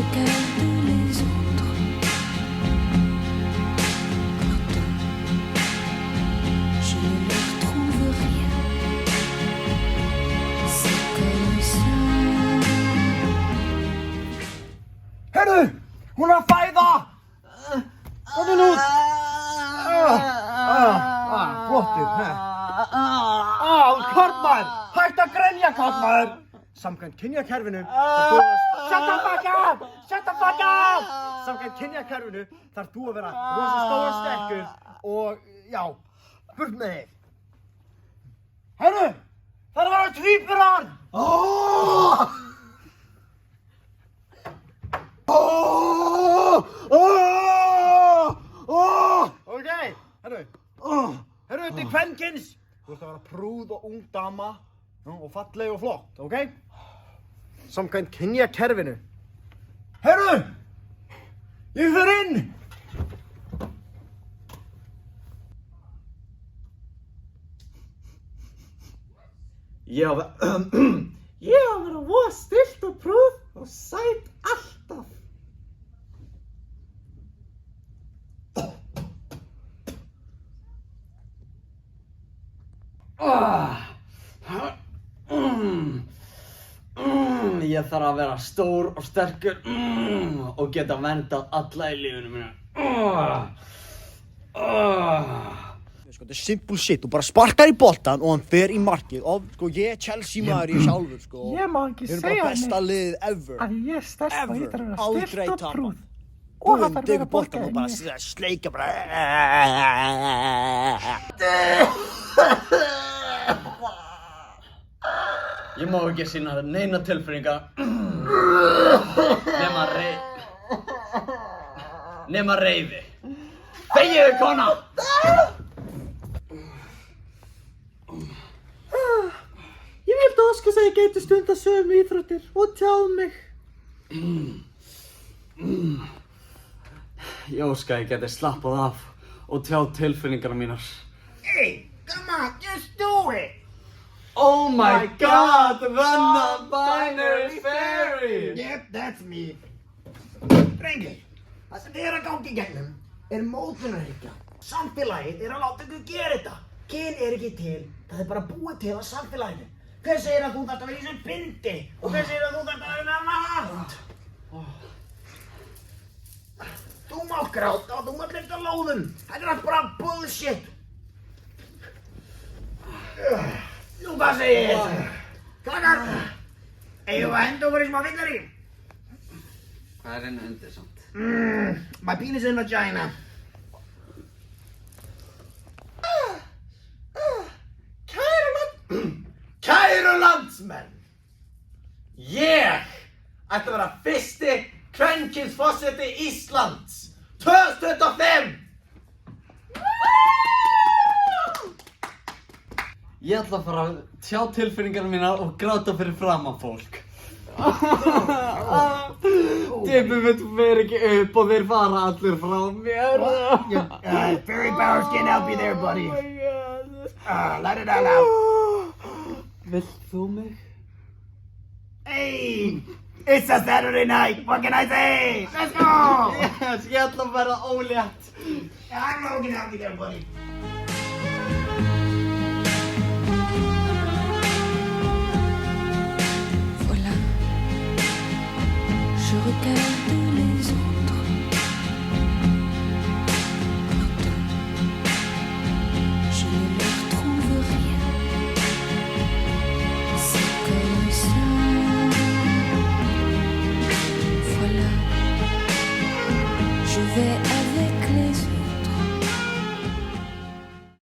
regarde les autres. Pourtant, je ne leur trouve rien. C'est comme ça. Hörru, hún er að fæða! Komdu út! Flottur, karlmaður! Hættu að grenja, karlmaður! Samkvæmt kynjakerfinu þarf þú að... Shut the fuck up! Shut the fuck up! Samkvæmt kynjakerfinu þarf þú að vera rosa stór og sterkur og, já, burt með þig. Hörru, það er að vera tvíburar! Ok, herru, þetta er kvenkins. Þú ert að vera prúð og ung dama og falleg og flott, ok? Samkvæmt kynjakerfinu. Herru, ég fer inn. Ég á að vera voða stillt og prúð og sæt alltaf. Ég þarf að vera stór og sterkur og geta verndað alla í lífinu mínu. Sko, þetta er simple shit, þú bara sparkar í boltan og hann fer í markið og sko, ég er Chelsea maður í sjálfur, sko. Ég má ekki Við erum segja bara besta liðið ever. að ég er stærst og ég þarf að vera Aldrei stillt og tapa. prúð. Og Búinn, það þarf að tekur vera boltan og borgað bara sleika bara. Ég má ekki sýna neina tilfinningar nema reiði. Þegiðu, kona! Ég vildi óska að ég gæti stundað sömu íþróttir og tjáð mig. Ég óska að ég geti slappað af og tjáð tilfinningarna mínar. Hey, come on, just do it. Oh my god, the non-binary fairy! Yep, that's me. Drengir, það sem þið er að gangi í gegnum er mótunarhyggja. Samfélagið er að láta ykkur gera þetta. Kyn er ekki til, það er bara búið til að samfélaginu. Hver segir að þú þarft að vera í þessum bindi? Og hver segir að þú þarft að vera með mat? Þú má gráta og þú má lyfta lóðum. Þetta er allt bara bullshit. Nú, hvað segir þið? Krakkar, eigum við að henda okkur í smá fyllir í? Það er einu undir samt. My penis in vagina. Kæru landsmenn! Ég ætla að vera fyrsti kvenkynsforseti Íslands 2025! Ég ætla að fara að tjá tilfinningarna mínar og gráta fyrir framan fólk. Tippi mitt fer ekki upp og þeir fara allir frá mér. Fairy powers can't help you there, buddy. Let it all out. Vilt þú mig? Hey, it's a Saturday night. What can I say? Let's go. Yes, ég ætla að vera ólétt. I don't know what can help you there, buddy.